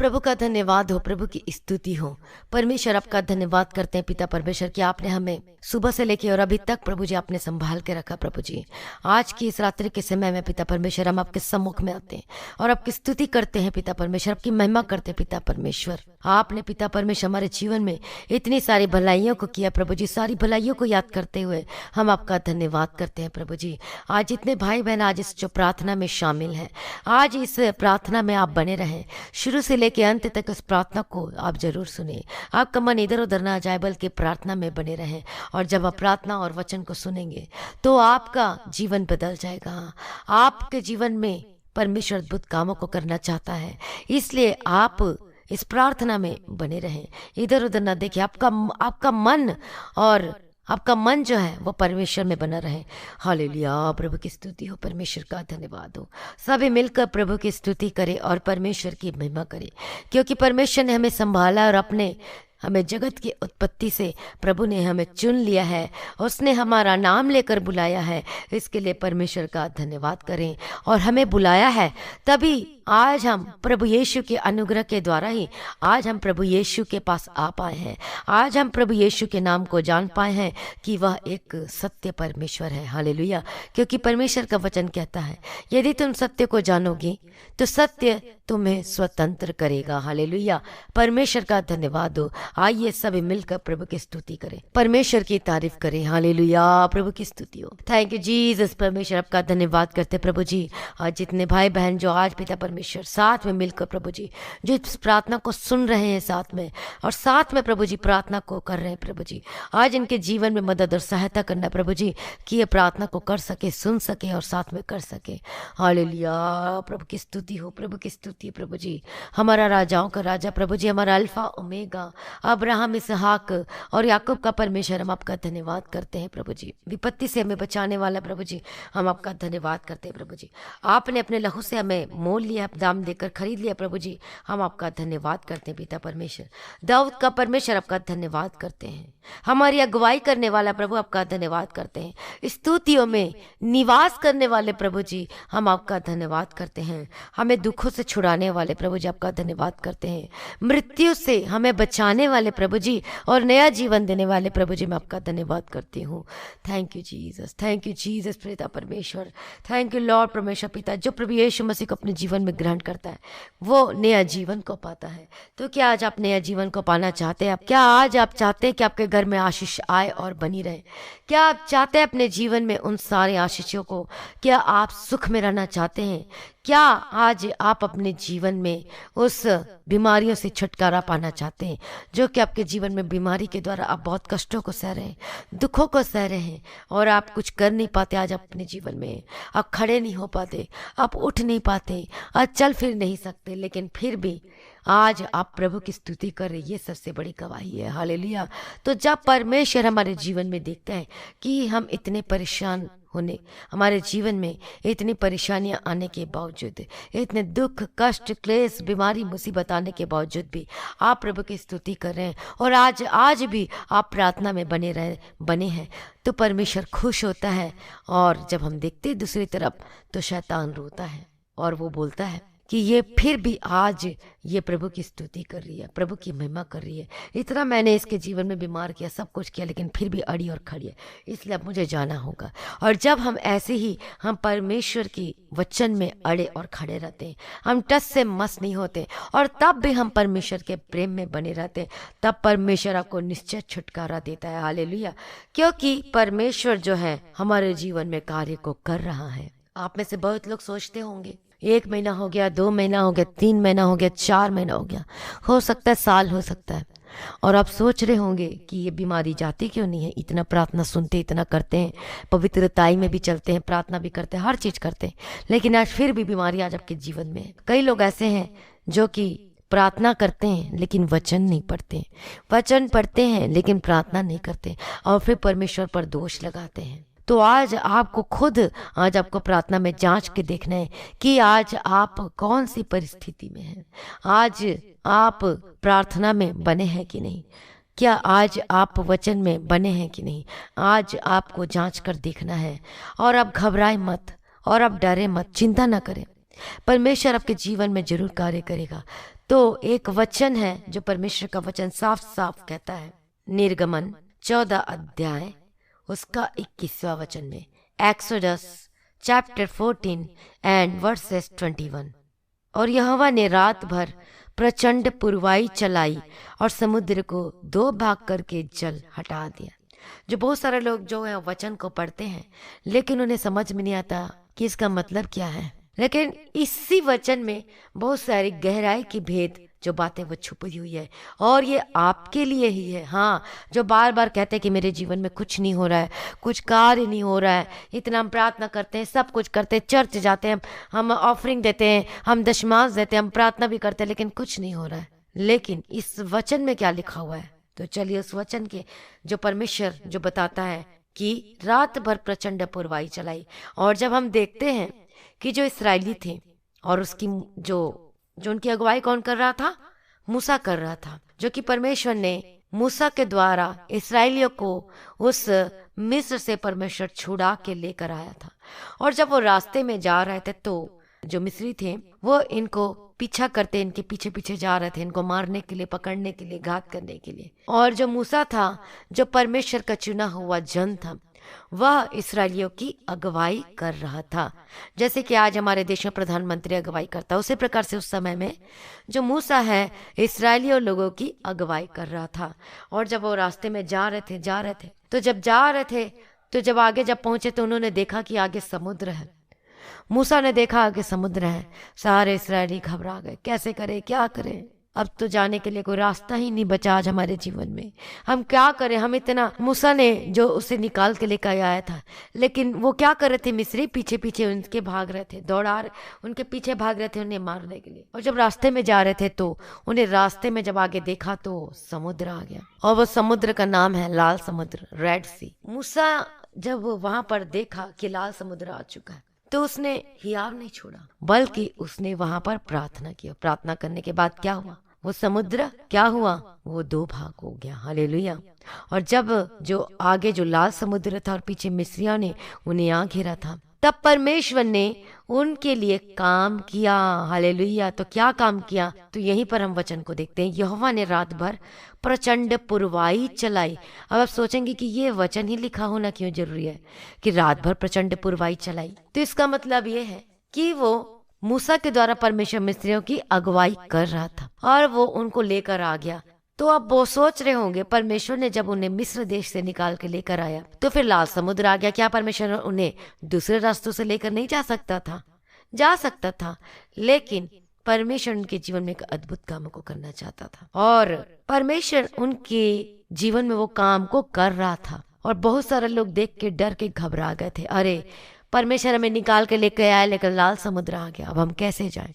प्रभु का धन्यवाद हो, प्रभु की स्तुति हो। परमेश्वर आपका धन्यवाद करते हैं पिता परमेश्वर कि आपने हमें सुबह से लेके और अभी तक प्रभु जी आपने संभाल के रखा। प्रभु जी आज की इस रात्रि के समय में पिता परमेश्वर हम आपके सम्मुख में आते हैं और आपकी स्तुति करते हैं पिता परमेश्वर, आपकी महिमा करते हैं पिता परमेश्वर। आपने पिता परमेश्वर हमारे जीवन में इतनी सारी भलाइयों को किया प्रभु जी, सारी भलाइयों को याद करते हुए हम आपका धन्यवाद करते हैं प्रभु जी। आज जितने भाई बहन आज इस जो प्रार्थना में शामिल हैं, आज इस प्रार्थना में आप बने रहें, शुरू से लेके अंत तक इस प्रार्थना को आप जरूर सुने। आपका मन इधर उधर ना जाए बल्कि प्रार्थना में बने रहें। और जब आप प्रार्थना और वचन को सुनेंगे तो आपका जीवन बदल जाएगा। आपके जीवन में परमेश्वर अद्भुत कामों को करना चाहता है, इसलिए आप इस प्रार्थना में बने रहें, इधर उधर ना देखिए। आपका मन और आपका मन जो है वो परमेश्वर में बना रहे। हालेलुया, प्रभु की स्तुति हो, परमेश्वर का धन्यवाद हो। सभी मिलकर प्रभु की स्तुति करें और परमेश्वर की महिमा करें, क्योंकि परमेश्वर ने हमें संभाला और हमें जगत की उत्पत्ति से प्रभु ने हमें चुन लिया है, उसने हमारा नाम लेकर बुलाया है। इसके लिए परमेश्वर का धन्यवाद करें। और हमें बुलाया है तभी आज हम प्रभु यीशु के अनुग्रह के द्वारा ही आज हम प्रभु यीशु के पास आ पाए हैं। आज हम प्रभु यीशु के नाम को जान पाए हैं कि वह एक सत्य परमेश्वर है। हालेलुया, क्योंकि परमेश्वर का वचन कहता है यदि तुम सत्य को जानोगी तो सत्य तुम्हें स्वतंत्र करेगा। हालेलुया, परमेश्वर का धन्यवाद हो। आइए सभी मिलकर प्रभु की स्तुति करें, परमेश्वर की तारीफ करें। हालेलुया, प्रभु की स्तुति हो। Thank you Jesus. परमेश्वर आपका धन्यवाद करते प्रभु जी। आज जितने भाई बहन जो आज पिता परमेश्वर साथ में मिलकर प्रभु जी जो इस प्रार्थना को सुन रहे हैं साथ में और साथ में प्रभु जी प्रार्थना को कर रहे हैं प्रभु जी, आज इनके जीवन में मदद और सहायता करना प्रभु जी कि ये प्रार्थना को कर सके, सुन सके और साथ में कर सके। हालेलुया, प्रभु की स्तुति हो, प्रभु की स्तुति प्रभु जी। हमारा राजाओं का राजा प्रभु जी, हमारा अल्फा ओमेगा, अब्राहम इसहाक और याकूब का परमेश्वर, हम आपका धन्यवाद करते हैं प्रभु जी। विपत्ति से हमें बचाने वाला प्रभु जी, हम आपका धन्यवाद करते हैं प्रभु जी। आपने अपने लहू से हमें मोल लिया, दाम देकर खरीद लिया प्रभु जी, हम आपका धन्यवाद करते हैं पिता परमेश्वर। दाऊद का परमेश्वर आपका धन्यवाद करते हैं। हमारी अगुवाई करने वाला प्रभु आपका धन्यवाद करते हैं। स्तुतियों में निवास करने वाले प्रभु जी, हम आपका धन्यवाद करते हैं। हमें दुखों से छुड़ाने वाले प्रभु जी आपका धन्यवाद करते हैं। मृत्यु से हमें बचाने वाले प्रभु जी और नया जीवन देने वाले प्रभु जी, मैं आपका धन्यवाद करती हूँ। Thank you Jesus, thank you Jesus पिता परमेश्वर। थैंक यू लॉर्ड परमेश्वर पिता। जो प्रभु यीशु मसीह को अपने जीवन में ग्रहण करता है वो नया जीवन को पाता है। तो क्या आज आप नया जीवन को पाना चाहते हैं? क्या आज आप चाहते हैं कि आपके घर में आशीष आए और बनी रहे? क्या आप चाहते हैं अपने जीवन में उन सारे आशीषों को? क्या आप सुख में रहना चाहते हैं? क्या आज आप अपने जीवन में उस बीमारियों से छुटकारा पाना चाहते हैं जो कि आपके जीवन में बीमारी के द्वारा आप बहुत कष्टों को सह रहे हैं, दुखों को सह रहे हैं और आप कुछ कर नहीं पाते? आज आप अपने जीवन में आप खड़े नहीं हो पाते, आप उठ नहीं पाते, आज चल फिर नहीं सकते, लेकिन फिर भी आज आप प्रभु की स्तुति कर रहे, ये सबसे बड़ी गवाही है। हालेलुया। तो जब परमेश्वर हमारे जीवन में देखता है कि हम इतने परेशान होने, हमारे जीवन में इतनी परेशानियां आने के बावजूद, इतने दुख कष्ट क्लेश बीमारी मुसीबत आने के बावजूद भी आप प्रभु की स्तुति कर रहे हैं और आज भी आप प्रार्थना में बने हैं, तो परमेश्वर खुश होता है। और जब हम देखते हैं दूसरी तरफ तो शैतान रोता है और वो बोलता है कि ये फिर भी आज ये प्रभु की स्तुति कर रही है, प्रभु की महिमा कर रही है। इतना मैंने इसके जीवन में बीमार किया, सब कुछ किया, लेकिन फिर भी अड़ी और खड़ी है, इसलिए अब मुझे जाना होगा। और जब हम ऐसे ही हम परमेश्वर की वचन में अड़े और खड़े रहते हैं, हम टस से मस नहीं होते और तब भी हम परमेश्वर के प्रेम में बने रहते हैं, तब परमेश्वर आपको निश्चय छुटकारा देता है। हालेलुया, क्योंकि परमेश्वर जो है हमारे जीवन में कार्य को कर रहा है। आप में से बहुत लोग सोचते होंगे 1 महीना हो गया, 2 महीना हो गया, 3 महीना हो गया, 4 महीना हो गया, हो सकता है साल हो सकता है, और आप सोच रहे होंगे कि ये बीमारी जाती क्यों नहीं है? इतना प्रार्थना सुनते, इतना करते हैं, पवित्रताई में भी चलते हैं, प्रार्थना भी करते हैं, हर चीज करते हैं, लेकिन आज फिर भी बीमारी आज आपके जीवन में है। कई लोग ऐसे हैं जो कि प्रार्थना करते हैं लेकिन वचन नहीं पढ़ते, वचन पढ़ते हैं लेकिन प्रार्थना नहीं करते और फिर परमेश्वर पर दोष लगाते हैं। तो आज आपको प्रार्थना में जांच के देखना है कि आज आप कौन सी परिस्थिति में हैं। आज आप प्रार्थना में बने हैं कि नहीं? क्या आज आप वचन में बने हैं कि नहीं? आज आपको जांच कर देखना है। और आप घबराए मत और आप डरे मत, चिंता ना करें, परमेश्वर आपके जीवन में जरूर कार्य करेगा। तो एक वचन है जो परमेश्वर का वचन साफ साफ कहता है, निर्गमन 14 अध्याय उसका 21वां वचन में, एक्सोडस चैप्टर 14 एंड वर्सेस 21। और यहोवा ने रात भर प्रचंड पुरवाई चलाई और समुद्र को 2 भाग करके जल हटा दिया। जो बहुत सारे लोग जो है वचन को पढ़ते हैं लेकिन उन्हें समझ में नहीं आता कि इसका मतलब क्या है, लेकिन इसी वचन में बहुत सारी गहराई की भेद जो बातें वो छुपी हुई है और ये आपके लिए ही है। हाँ, जो बार बार कहते हैं कि मेरे जीवन में कुछ नहीं हो रहा है, कुछ कार्य नहीं हो रहा है, इतना हम प्रार्थना करते हैं, सब कुछ करते हैं, चर्च जाते हैं, हम ऑफरिंग देते हैं, हम दशमांश देते हैं, हम प्रार्थना भी करते हैं, लेकिन कुछ नहीं हो रहा है। लेकिन इस वचन में क्या लिखा हुआ है? तो चलिए उस वचन के जो परमेश्वर जो बताता है कि रात भर प्रचंड पुरवाई चलाई। और जब हम देखते हैं कि जो इस्राएली थे और उसकी जो उनकी अगुवाई कौन कर रहा था? मूसा कर रहा था, जो कि परमेश्वर ने मूसा के द्वारा इस्राएलियों को उस मिस्र से परमेश्वर छुड़ा के लेकर आया था। और जब वो रास्ते में जा रहे थे तो जो मिस्री थे वो इनको पीछा करते, इनके पीछे पीछे जा रहे थे, इनको मारने के लिए, पकड़ने के लिए, घात करने के लिए। और जो मूसा था, जो परमेश्वर का चुना हुआ जन था, वह इस्राएलियों की अगुवाई कर रहा था। जैसे कि आज हमारे देश में प्रधानमंत्री अगुवाई करता है, उसी प्रकार से उस समय में जो मूसा है इस्राएलियों लोगों की अगुवाई कर रहा था। और जब वो रास्ते में जा रहे थे तो जब आगे जब पहुंचे तो उन्होंने देखा कि आगे समुद्र है। मूसा ने देखा आगे समुद्र है, सारे इस्राएली घबरा गए, कैसे करें, क्या करें, अब तो जाने के लिए कोई रास्ता ही नहीं बचा आज हमारे जीवन में, हम क्या करें। हम इतना, मूसा ने जो उसे निकाल के लेकर आया था, लेकिन वो क्या कर रहे थे? मिस्री पीछे पीछे उनके भाग रहे थे, उनके पीछे भाग रहे थे उन्हें मारने के लिए। और जब रास्ते में जा रहे थे तो उन्हें रास्ते में जब आगे देखा तो समुद्र आ गया, और वो समुद्र का नाम है लाल समुद्र, रेड सी। मूसा जब वहां पर देखा कि लाल समुद्र आ चुका है तो उसने हियाव नहीं छोड़ा, बल्कि उसने वहां पर प्रार्थना की। प्रार्थना करने के बाद क्या हुआ? वो समुद्र क्या हुआ? वो 2 भाग हो गया। हालेलुया। और जब जो आगे जो लाल समुद्र था और पीछे मिस्रियों ने उन्हें यहाँ घेरा था, तब परमेश्वर ने उनके लिए काम किया। हालेलुया। तो क्या काम किया? तो यहीं पर हम वचन को देखते हैं, यहोवा ने रात भर प्रचंड पुरवाई चलाई। अब आप सोचेंगे कि ये वचन ही लिखा होना क्यों जरूरी है कि रात भर प्रचंड पुरवाई चलाई? तो इसका मतलब ये है कि वो मूसा के द्वारा परमेश्वर मिस्रियों की अगुवाई कर रहा था और वो उनको लेकर आ गया। तो अब वो सोच रहे होंगे, परमेश्वर ने जब उन्हें मिस्र देश से निकाल के लेकर आया तो फिर लाल समुद्र आ गया, क्या परमेश्वर उन्हें दूसरे रास्तों से लेकर नहीं जा सकता था? जा सकता था, लेकिन परमेश्वर उनके जीवन में एक अद्भुत काम को करना चाहता था और परमेश्वर उनके जीवन में वो काम को कर रहा था। और बहुत सारे लोग देख के डर के घबरा गए थे, अरे परमेश्वर हमें निकाल के लेकर आया लेकिन लाल समुद्र आ गया, अब हम कैसे जाएं?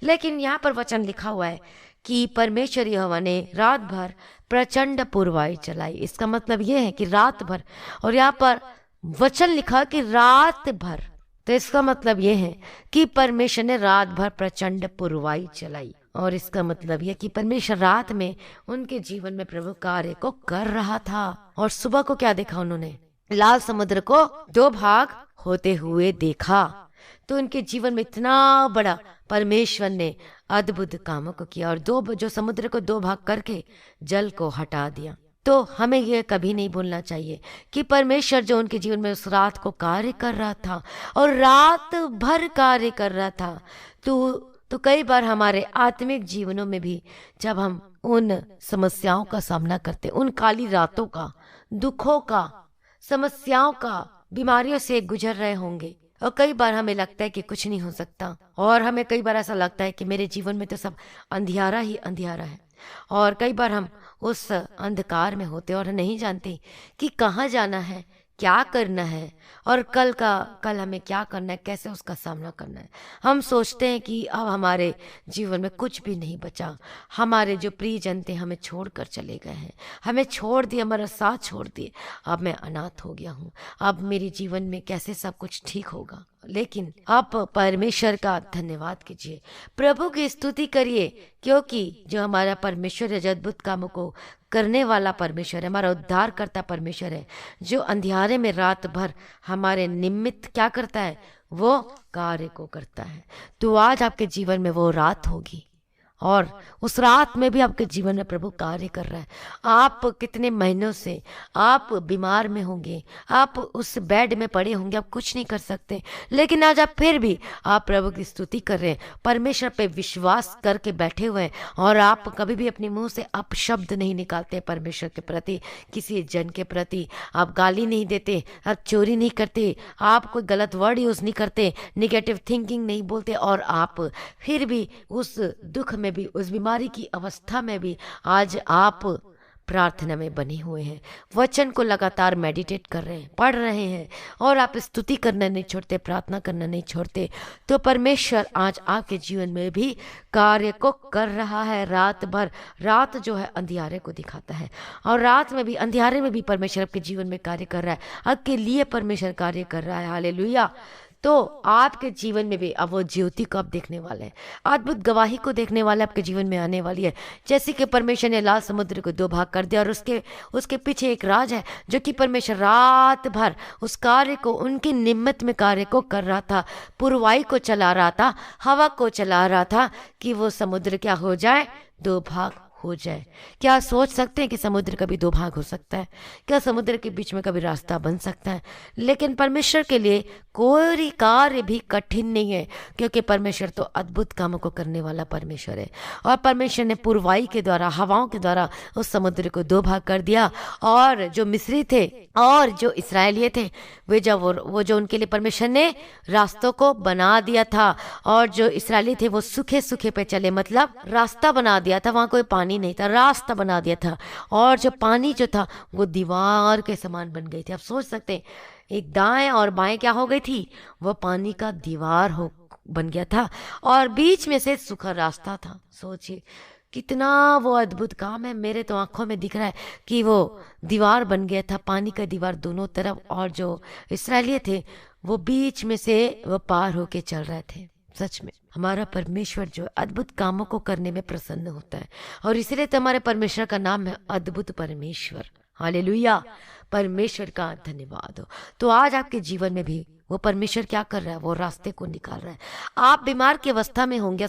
लेकिन यहाँ पर वचन लिखा हुआ है कि परमेश्वर यहोवा ने रात भर प्रचंड पुरवाई चलाई। इसका मतलब यह है कि रात भर, और यहाँ पर वचन लिखा कि रात भर, तो इसका मतलब यह है कि परमेश्वर ने रात भर प्रचंड पुरवाई चलाई। और इसका मतलब यह कि परमेश्वर रात में उनके जीवन में प्रभु कार्य को कर रहा था। और सुबह को क्या देखा उन्होंने? लाल समुद्र को 2 भाग होते हुए देखा। तो उनके जीवन में इतना बड़ा परमेश्वर ने अद्भुत कामों को किया और जो समुद्र को 2 भाग करके जल को हटा दिया। तो हमें यह कभी नहीं भूलना चाहिए कि परमेश्वर जो उनके जीवन में उस रात को कार्य कर रहा था और रात भर कार्य कर रहा था। तो कई बार हमारे आत्मिक जीवनों में भी जब हम उन समस्याओं का सामना करते, उन काली रातों का, दुखों का, समस्याओं का, बीमारियों से गुजर रहे होंगे और कई बार हमें लगता है कि कुछ नहीं हो सकता, और हमें कई बार ऐसा लगता है कि मेरे जीवन में तो सब अंधियारा ही अंधियारा है। और कई बार हम उस अंधकार में होते और नहीं जानते कि कहाँ जाना है, क्या करना है और कल हमें क्या करना है, कैसे उसका सामना करना है। हम सोचते हैं कि अब हमारे जीवन में कुछ भी नहीं बचा, हमारे जो प्रियजन थे हमें छोड़कर चले गए हैं, हमें छोड़ दिए, हमारा साथ छोड़ दिए, अब मैं अनाथ हो गया हूँ, अब मेरे जीवन में कैसे सब कुछ ठीक होगा। लेकिन आप परमेश्वर का धन्यवाद कीजिए, प्रभु की स्तुति करिए, क्योंकि जो हमारा परमेश्वर है, जो अद्भुत कामों को करने वाला परमेश्वर है, हमारा उद्धार करता परमेश्वर है, जो अंधियारे में रात भर हमारे निमित्त क्या करता है, वो कार्य को करता है। तो आज आपके जीवन में वो रात होगी, और उस रात में भी आपके जीवन में प्रभु कार्य कर रहा है। आप कितने महीनों से आप बीमार में होंगे, आप उस बेड में पड़े होंगे, आप कुछ नहीं कर सकते, लेकिन आज आप फिर भी आप प्रभु की स्तुति कर रहे हैं, परमेश्वर पे विश्वास करके बैठे हुए हैं, और आप कभी भी अपने मुंह से अपशब्द नहीं निकालते परमेश्वर के प्रति, किसी जन के प्रति। आप गाली नहीं देते, आप चोरी नहीं करते, आप कोई गलत वर्ड यूज नहीं करते, निगेटिव थिंकिंग नहीं बोलते, और आप फिर भी उस दुख में भी, उस बीमारी की अवस्था में भी आज आप प्रार्थना में बने हुए हैं, वचन को लगातार मेडिटेट कर रहे हैं, पढ़ रहे हैं, और आप स्तुति करना नहीं छोड़ते, प्रार्थना करना नहीं छोड़ते, तो परमेश्वर आज आपके जीवन में भी कार्य को कर रहा है। रात भर, रात जो है अंधियारे को दिखाता है, और रात में भी, अंधियारे में भी परमेश्वर आपके जीवन में कार्य कर रहा है, आपके लिए परमेश्वर कार्य कर रहा है। हालेलुया। तो आपके जीवन में भी अब वो ज्योति को आप देखने वाले हैं, अद्भुत गवाही को देखने वाले आपके जीवन में आने वाली है। जैसे कि परमेश्वर ने लाल समुद्र को दो भाग कर दिया, और उसके पीछे एक राज है जो कि परमेश्वर रात भर उस कार्य को, उनके निमित्त में कार्य को कर रहा था, पुरवाई को चला रहा था, हवा को चला रहा था कि वो समुद्र क्या हो जाए, दो भाग हो जाए। क्या सोच सकते हैं कि समुद्र कभी दो भाग हो सकता है? क्या समुद्र के बीच में कभी रास्ता बन सकता है? लेकिन परमेश्वर के लिए कोई कार्य भी कठिन नहीं है, क्योंकि परमेश्वर तो अद्भुत कामों को करने वाला परमेश्वर है। और परमेश्वर ने पुरवाई के द्वारा, हवाओं के द्वारा उस समुद्र को दो भाग कर दिया, और जो मिस्री थे और जो इस्राएलिये थे, वे जब वो जो उनके लिए परमेश्वर ने रास्तों को बना दिया था, और जो इस्राएली थे वो सूखे सूखे पे चले, मतलब रास्ता बना दिया था, वहां कोई पानी नहीं था, रास्ता बना दिया था, और जो पानी जो था वो दीवार के समान बन गई थी। आप सोच सकते हैं, एक दाएं और बाएं क्या हो गई थी, वो पानी का दीवार हो बन गया था, और बीच में से सूखा रास्ता था। सोचिए कितना वो अद्भुत काम है। मेरे तो आंखों में दिख रहा है कि वो दीवार बन गया था, पानी का दीवार दोनों तरफ, और जो इस्राएली थे वो बीच में से वो पार होके चल रहे थे। सच में हमारा परमेश्वर जो अद्भुत कामों को करने में प्रसन्न होता है, और इसलिए तो हमारे परमेश्वर का नाम है अद्भुत परमेश्वर। हालेलुया, परमेश्वर का धन्यवाद हो। तो आज आपके जीवन में भी वो परमेश्वर क्या कर रहा है, वो रास्ते को निकाल रहा है। आप बीमार की अवस्था में होंगे,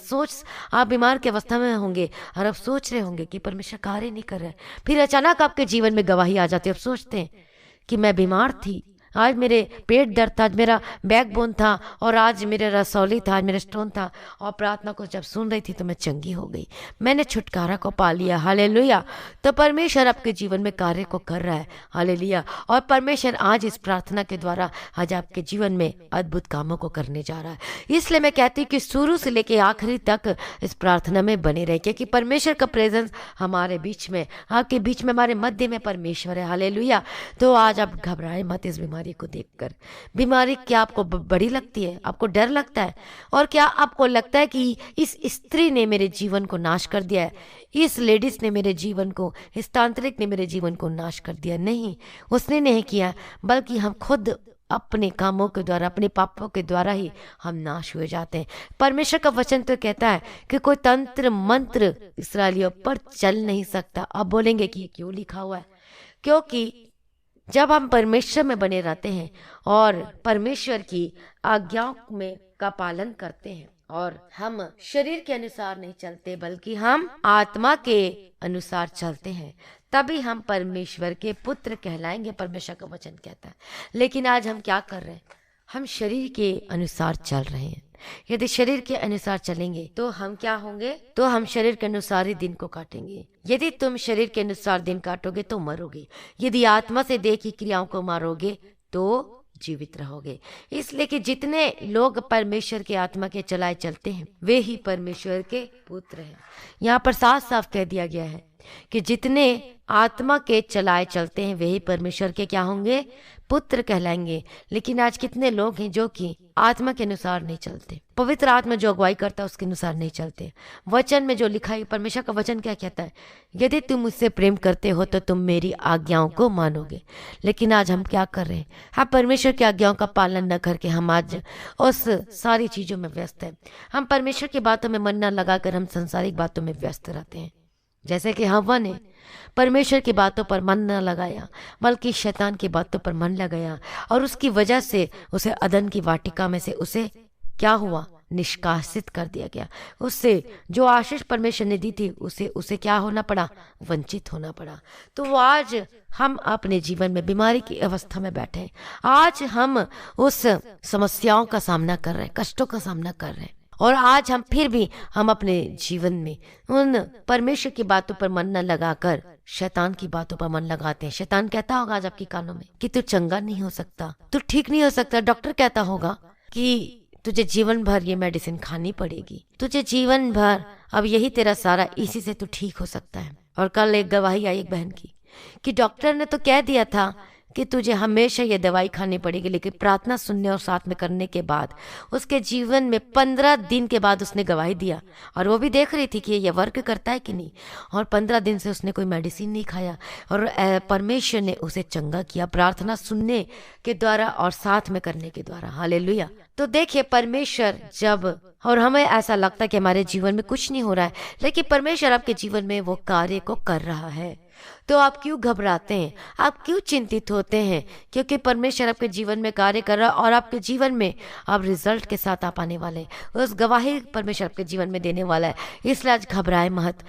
आप बीमार की अवस्था में होंगे, और आप सोच रहे होंगे कि परमेश्वर कार्य नहीं कर रहा है, फिर अचानक आपके जीवन में गवाही आ जाती है। आप सोचते हैं कि मैं बीमार थी, आज मेरे पेट दर्द था, आज मेरा बैकबोन था, और आज मेरे रसौली था, आज मेरा स्टोन था, और प्रार्थना को जब सुन रही थी तो मैं चंगी हो गई, मैंने छुटकारा को पा लिया। हालेलुया। तो परमेश्वर आपके जीवन में कार्य को कर रहा है। हालेलुया। और परमेश्वर आज इस प्रार्थना के द्वारा आज आपके जीवन में अद्भुत कामों को करने जा रहा है। इसलिए मैं कहती हूँ कि शुरू से लेकर आखिरी तक इस प्रार्थना में बने रहे, क्योंकि परमेश्वर का प्रेजेंस हमारे बीच में, आपके बीच में, हमारे मध्य में परमेश्वर है। हालेलुया। तो आज आप घबराए मत इस बीमारी को देखकर। बीमारी क्या आपको बड़ी लगती है? आपको डर लगता है? और क्या आपको लगता है कि इस स्त्री ने मेरे जीवन को नाश कर दिया है, इस लेडीज ने मेरे जीवन को, इस तांत्रिक ने मेरे जीवन को नाश कर दिया? नहीं, उसने नहीं किया, बल्कि हम खुद अपने कामों के द्वारा, अपने पापों के द्वारा ही हम नाश हुए जाते हैं। परमेश्वर का वचन तो कहता है कि कोई तंत्र मंत्र इस्राएलियों पर चल नहीं सकता। अब बोलेंगे कि ये क्यों लिखा हुआ है? क्योंकि जब हम परमेश्वर में बने रहते हैं और परमेश्वर की आज्ञाओं में का पालन करते हैं, और हम शरीर के अनुसार नहीं चलते बल्कि हम आत्मा के अनुसार चलते हैं, तभी हम परमेश्वर के पुत्र कहलाएंगे, परमेश्वर का वचन कहता है। लेकिन आज हम क्या कर रहे हैं? हम शरीर के अनुसार चल रहे हैं। यदि शरीर के अनुसार चलेंगे तो हम क्या होंगे? तो हम शरीर के अनुसार ही दिन को काटेंगे। यदि तुम शरीर के अनुसार दिन काटोगे तो मरोगे, यदि आत्मा से देह की क्रियाओं को मारोगे तो जीवित रहोगे। इसलिए कि जितने लोग परमेश्वर के आत्मा के चलाए चलते हैं वे ही परमेश्वर के पुत्र हैं। यहाँ पर साफ साफ कह दिया गया है कि जितने आत्मा के चलाए चलते हैं वे ही परमेश्वर के क्या होंगे? पुत्र कहलाएंगे। लेकिन आज कितने लोग हैं जो कि आत्मा के अनुसार नहीं चलते, पवित्र आत्मा जो अगुवाई करता है उसके अनुसार नहीं चलते। वचन में जो लिखा है, परमेश्वर का वचन क्या कहता है? यदि तुम मुझसे प्रेम करते हो तो तुम मेरी आज्ञाओं को मानोगे। लेकिन आज हम क्या कर रहे हैं? हम परमेश्वर की आज्ञाओं का पालन न करके हम आज उस सारी चीजों में व्यस्त हैं। हम परमेश्वर की बातों में मन न लगाकर हम संसारिक बातों में व्यस्त रहते हैं। जैसे कि हव्वा ने परमेश्वर की बातों पर मन न लगाया बल्कि शैतान की बातों पर मन लगाया, और उसकी वजह से उसे अदन की वाटिका में से उसे क्या हुआ? निष्कासित कर दिया गया। उससे जो आशीष परमेश्वर ने दी थी उसे क्या होना पड़ा? वंचित होना पड़ा। तो आज हम अपने जीवन में बीमारी की अवस्था में बैठे हैं। आज हम उस समस्याओं का सामना कर रहे हैं, कष्टों का सामना कर रहे हैं, और आज हम अपने जीवन में उन परमेश्वर की बातों पर मन न लगाकर शैतान की बातों पर मन लगाते हैं। शैतान कहता होगा आज आपके कानों में कि तू चंगा नहीं हो सकता, तू ठीक नहीं हो सकता। डॉक्टर कहता होगा कि तुझे जीवन भर ये मेडिसिन खानी पड़ेगी, तुझे जीवन भर अब यही तेरा सारा, इसी से तू ठीक हो सकता है। और कल एक गवाही आई एक बहन की कि डॉक्टर ने तो कह दिया था कि तुझे हमेशा ये दवाई खानी पड़ेगी, लेकिन प्रार्थना सुनने और साथ में करने के बाद उसके जीवन में 15 दिन के बाद उसने गवाही दिया, और वो भी देख रही थी कि ये वर्क करता है कि नहीं। और 15 दिन से उसने कोई मेडिसिन नहीं खाया और परमेश्वर ने उसे चंगा किया प्रार्थना सुनने के द्वारा और साथ में करने के द्वारा। हालेलुया। तो देखिए परमेश्वर जब, और हमें ऐसा लगता है कि हमारे जीवन में कुछ नहीं हो रहा है, लेकिन परमेश्वर आपके जीवन में वो कार्य को कर रहा है, तो आप क्यों घबराते हैं? आप क्यों चिंतित होते हैं? क्योंकि परमेश्वर आपके जीवन में कार्य कर रहा है और आपके जीवन में आप रिजल्ट के साथ आप आने वाले हैं। उस गवाही परमेश्वर आपके जीवन में देने वाला है। इसलिए आज घबराए मत,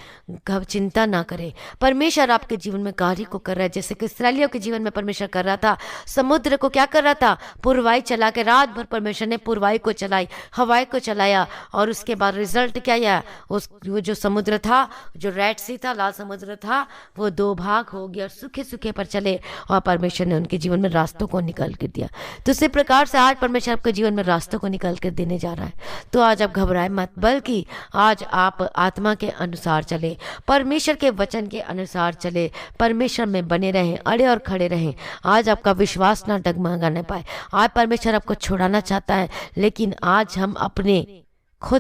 चिंता ना करें। परमेश्वर आपके जीवन में कार्य को कर रहा है, जैसे कि इस्राएलियों के जीवन में परमेश्वर कर रहा था। समुद्र को क्या कर रहा था? पुरवाई चला के, रात भर परमेश्वर ने पुरवाई को चलाई, हवाई को चलाया, और उसके बाद रिजल्ट क्या आया? वो जो समुद्र था, जो रेड सी था, लाल समुद्र था, वो 2 भाग हो गया और सूखे सूखे पर चले, और परमेश्वर ने उनके जीवन में रास्तों को निकाल कर दिया। तो इसी प्रकार से आज परमेश्वर आपके जीवन में रास्तों को निकाल कर देने जा रहा है। तो आज आप घबराए मत, बल्कि आज आप आत्मा के अनुसार चले, परमेश्वर के वचन के अनुसार चले, परमेश्वर में बने रहें, अड़े और खड़े रहें। आज आपका विश्वास ना डगमगाने पाए। आज परमेश्वर आपको छुड़ाना चाहता है, लेकिन आज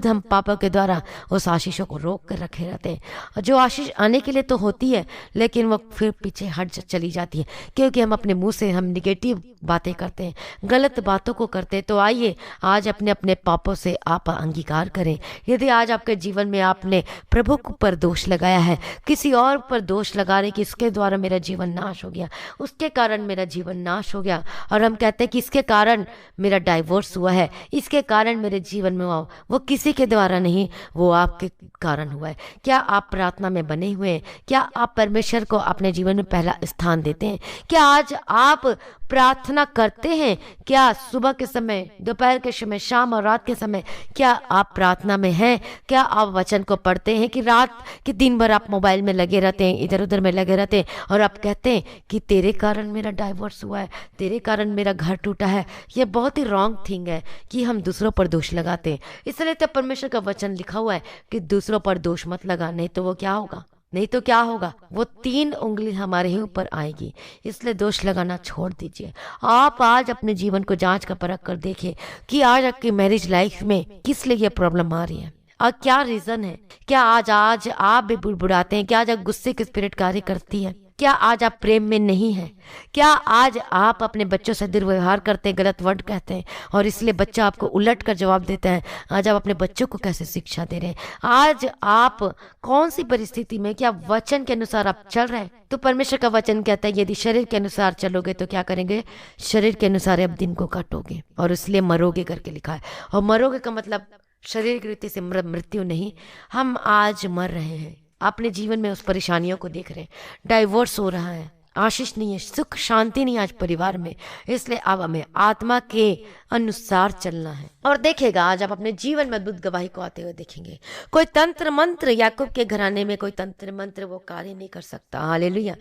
हम पापों के द्वारा उस आशीषों को रोक कर रखे रहते हैं। जो आशीष आने के लिए तो होती है, लेकिन वो फिर पीछे हट चली जाती है, क्योंकि हम अपने मुंह से हम निगेटिव बातें करते हैं, गलत बातों को करते हैं। तो आइए आज अपने अपने पापों से आप अंगीकार करें। यदि आज आपके जीवन में आपने प्रभु पर दोष लगाया है, किसी और पर दोष लगा रहे कि इसके द्वारा मेरा जीवन नाश हो गया, उसके कारण मेरा जीवन नाश हो गया, और हम कहते हैं कि इसके कारण मेरा डाइवोर्स हुआ है, इसके कारण मेरे जीवन में वो किसी के द्वारा नहीं, वो आपके कारण हुआ है। क्या आप प्रार्थना में बने हुए हैं? क्या आप परमेश्वर को अपने जीवन में पहला स्थान देते हैं? क्या आज आप प्रार्थना करते हैं? क्या सुबह के समय, दोपहर के समय, शाम और रात के समय क्या आप प्रार्थना में हैं? क्या आप वचन को पढ़ते हैं कि रात के दिन भर आप मोबाइल में लगे रहते हैं, इधर उधर में लगे रहते हैं, और आप कहते हैं कि तेरे कारण मेरा डाइवोर्स हुआ है, तेरे कारण मेरा घर टूटा है? ये बहुत ही रॉन्ग थिंग है कि हम दूसरों पर दोष लगाते हैं। इसलिए तो परमेश्वर का वचन लिखा हुआ है कि दूसरों पर दोष मत लगा, नहीं तो वो क्या होगा? वो 3 उंगली हमारे ही ऊपर आएगी। इसलिए दोष लगाना छोड़ दीजिए। आप आज अपने जीवन को जांच कर परख कर देखिए कि आज आपकी मैरिज लाइफ में किस लिए ये प्रॉब्लम आ रही है और क्या रीजन है। क्या आज आप भी बुड़बुड़ाते हैं? क्या आज गुस्से की स्पिरिट कार्य करती है? क्या आज आप प्रेम में नहीं हैं? क्या आज आप अपने बच्चों से दुर्व्यवहार करते हैं, गलत वर्ड कहते हैं, और इसलिए बच्चा आपको उलट कर जवाब देता है? आज आप अपने बच्चों को कैसे शिक्षा दे रहे हैं? आज आप कौन सी परिस्थिति में, क्या वचन के अनुसार आप चल रहे हैं? तो परमेश्वर का वचन कहता है यदि शरीर के अनुसार चलोगे तो क्या करेंगे? शरीर के अनुसार अब दिन को काटोगे और इसलिए मरोगे करके लिखा है। और मरोगे का मतलब शरीर की रीति से मृत्यु नहीं। हम आज मर रहे हैं, अपने जीवन में उस परेशानियों को देख रहे हैं, डाइवोर्स हो रहा है, आशीष नहीं है, सुख शांति नहीं आज परिवार में। इसलिए अब हमें आत्मा के अनुसार चलना है। और देखेगा आज आप अपने जीवन में अद्भुत गवाही को आते हुए देखेंगे। कोई तंत्र मंत्र, याकूब के घराने में कोई तंत्र मंत्र वो कार्य नहीं कर सकता। हालेलुया।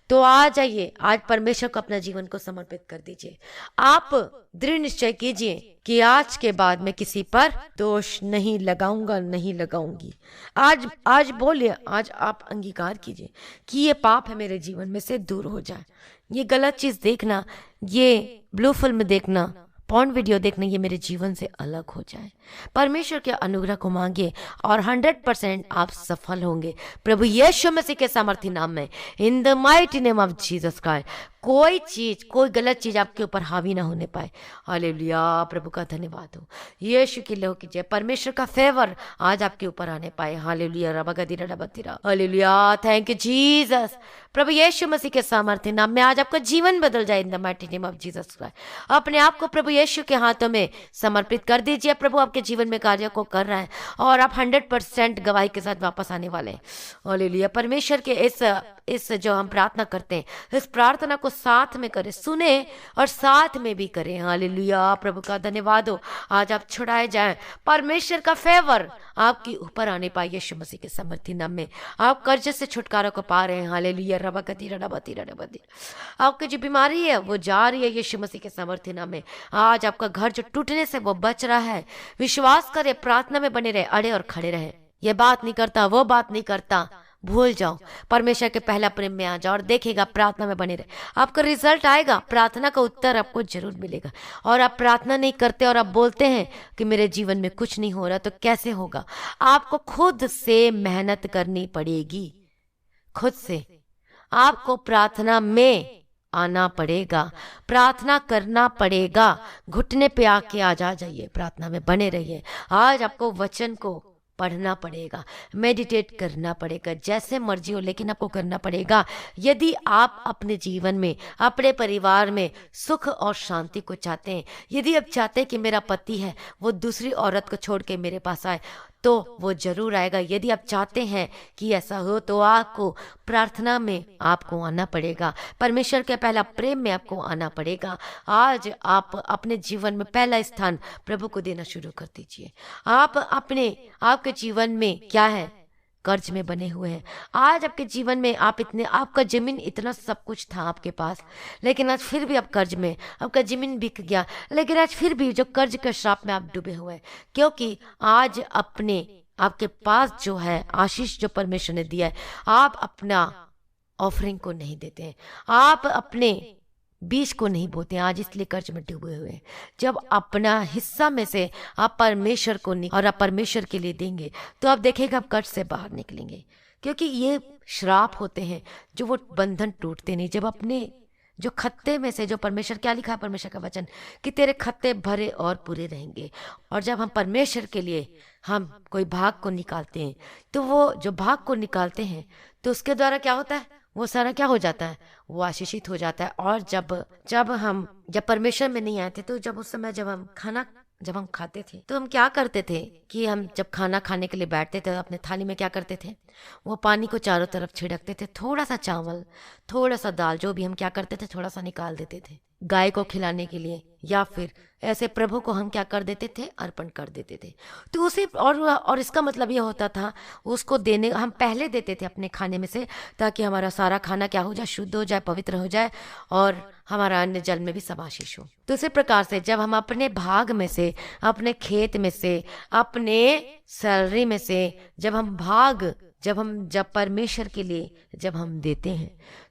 तो आ जाइए, आज परमेश्वर को अपना जीवन को समर्पित कर दीजिए। आप दृढ़ निश्चय कीजिए कि आज के बाद मैं किसी पर दोष नहीं लगाऊंगा, नहीं लगाऊंगी। आज बोलिए, आज आप अंगीकार कीजिए कि ये पाप है मेरे जीवन में से दूर हो जाए। ये गलत चीज देखना, ये ब्लू फिल्म देखना, पॉर्न वीडियो देखना, ये मेरे जीवन से अलग हो जाए। परमेश्वर के अनुग्रह को मांगिए और 100% आप सफल होंगे प्रभु यीशु मसीह के सामर्थी नाम में, in the mighty name of Jesus Christ. कोई चीज, कोई गलत चीज आपके ऊपर हावी ना होने पाए। हालेलुया, प्रभु का धन्यवाद हो। यीशु की लहू की जय। परमेश्वर का फेवर आज आपके ऊपर आने पाए। हालेलुया, रबगदिरा रबतिरा। Hallelujah, thank you Jesus. प्रभु यीशु मसीह के सामर्थ्य नाम में आज आपका जीवन बदल जाए in the mighty name of Jesus Christ. अपने आप को प्रभु यीशु के हाथों में समर्पित कर दीजिए। प्रभु आपके जीवन में कार्य को कर रहा है और आप 100% गवाही के साथ वापस आने वाले हैं। हालेलुया, परमेश्वर के इस जो हम प्रार्थना करते हैं, इस प्रार्थना को साथ में करें, सुने और साथ में भी करें। हालेलुया, प्रभु का धन्यवाद हो। आज आप छुड़ाए जाएं, परमेश्वर का फेवर आपके ऊपर आने पाए यीशु मसीह के समर्थी नाम में। आप कर्ज से छुटकारा को पा रहे हैं। हालेलुया, रबगति रबति रबति। आपकी जो बीमारी है वो जा रही है यीशु मसीह के समर्थी नाम में। आज आपका घर जो टूटने से वो बच रहा है। विश्वास करें, प्रार्थना में बने रहे, अड़े और खड़े रहे। ये बात नहीं करता, वो बात नहीं करता, भूल जाओ, परमेश्वर के पहला प्रेम में आ जाओ और देखेगा, प्रार्थना में बने रहे, आपका रिजल्ट आएगा। प्रार्थना का उत्तर आपको जरूर मिलेगा। और आप प्रार्थना नहीं करते और आप बोलते हैं कि मेरे जीवन में कुछ नहीं हो रहा, तो कैसे होगा? आपको खुद से मेहनत करनी पड़ेगी। खुद से आपको प्रार्थना में आना पड़ेगा, प्रार्थना करना पड़ेगा। घुटने पे आके आ जाइए, प्रार्थना में बने रहिए। आज आपको वचन को पढ़ना पड़ेगा, मेडिटेट करना पड़ेगा, जैसे मर्जी हो, लेकिन आपको करना पड़ेगा। यदि आप अपने जीवन में, अपने परिवार में सुख और शांति को चाहते हैं, यदि आप चाहते हैं कि मेरा पति है वो दूसरी औरत को छोड़ के मेरे पास आए, तो वो जरूर आएगा। यदि आप चाहते हैं कि ऐसा हो, तो आपको प्रार्थना में आपको आना पड़ेगा, परमेश्वर के पहला प्रेम में आपको आना पड़ेगा। आज आप अपने जीवन में पहला स्थान प्रभु को देना शुरू कर दीजिए। आपके जीवन में क्या है? कर्ज में बने हुए हैं। आज आपके जीवन में आपका जमीन इतना सब कुछ था आपके पास, लेकिन आज फिर भी आप कर्ज में, आपका जमीन बिक गया, लेकिन आज फिर भी जो कर्ज के श्राप में आप डूबे हुए हैं, क्योंकि आज आपके पास जो है आशीष जो परमेश्वर ने दिया है, आप अपना ऑफरिंग को नहीं देते हैं, आप अपने बीज को नहीं बोते, आज इसलिए कर्ज में डूबे हुए हैं। जब अपना हिस्सा में से आप परमेश्वर को और आप परमेश्वर के लिए देंगे, तो आप देखेगा आप कर्ज से बाहर निकलेंगे। क्योंकि ये श्राप होते हैं जो वो बंधन टूटते नहीं। जब अपने जो खत्ते में से, जो परमेश्वर क्या लिखा है परमेश्वर का वचन, कि तेरे खत्ते भरे और पूरे रहेंगे। और जब हम परमेश्वर के लिए हम कोई भाग को निकालते हैं, तो वो जो भाग को निकालते हैं, तो उसके द्वारा क्या होता है? वो सारा क्या हो जाता है? वो आशीषित हो जाता है। और जब परमेश्वर में नहीं आए थे, तो उस समय जब हम खाते थे, तो हम क्या करते थे कि हम जब खाना खाने के लिए बैठते थे, तो अपने थाली में क्या करते थे? वो पानी को चारों तरफ छिड़कते थे। थोड़ा सा चावल, थोड़ा सा दाल, जो भी हम क्या करते थे, थोड़ा सा निकाल देते थे गाय को खिलाने के लिए, या फिर ऐसे प्रभु को हम क्या कर देते थे? अर्पण कर देते थे। तो उसे और इसका मतलब ये होता था, उसको देने हम पहले देते थे अपने खाने में से, ताकि हमारा सारा खाना क्या हो जाए? शुद्ध हो जाए, पवित्र हो जाए, और हमारा अन्न जल में भी सब आशीष हो। तो इसी प्रकार से जब हम अपने भाग में से, अपने खेत में से, अपने सैलरी में से जब परमेश्वर के लिए जब हम देते हैं,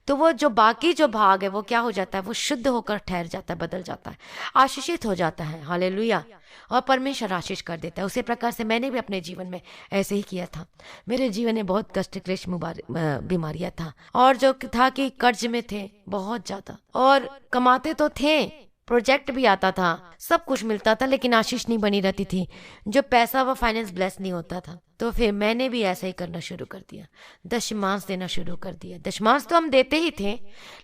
तो वो जो बाकी जो भाग है वो क्या हो जाता है? वो शुद्ध होकर ठहर जाता है, बदल जाता है, आशीषित हो जाता है। हालेलुया। और परमेश्वर आशीष कर देता है। उसी प्रकार से मैंने भी अपने जीवन में ऐसे ही किया था। मेरे जीवन में बहुत कष्ट क्लेश बीमारियां था, और जो था कि कर्ज में थे बहुत ज्यादा, और कमाते तो थे, प्रोजेक्ट भी आता था, सब कुछ मिलता था, लेकिन आशीष नहीं बनी रहती थी। जो पैसा वो फाइनेंस ब्लेस नहीं होता था। तो फिर मैंने भी ऐसा ही करना शुरू कर दिया, दशमांश देना शुरू कर दिया। दशमांश तो हम देते ही थे,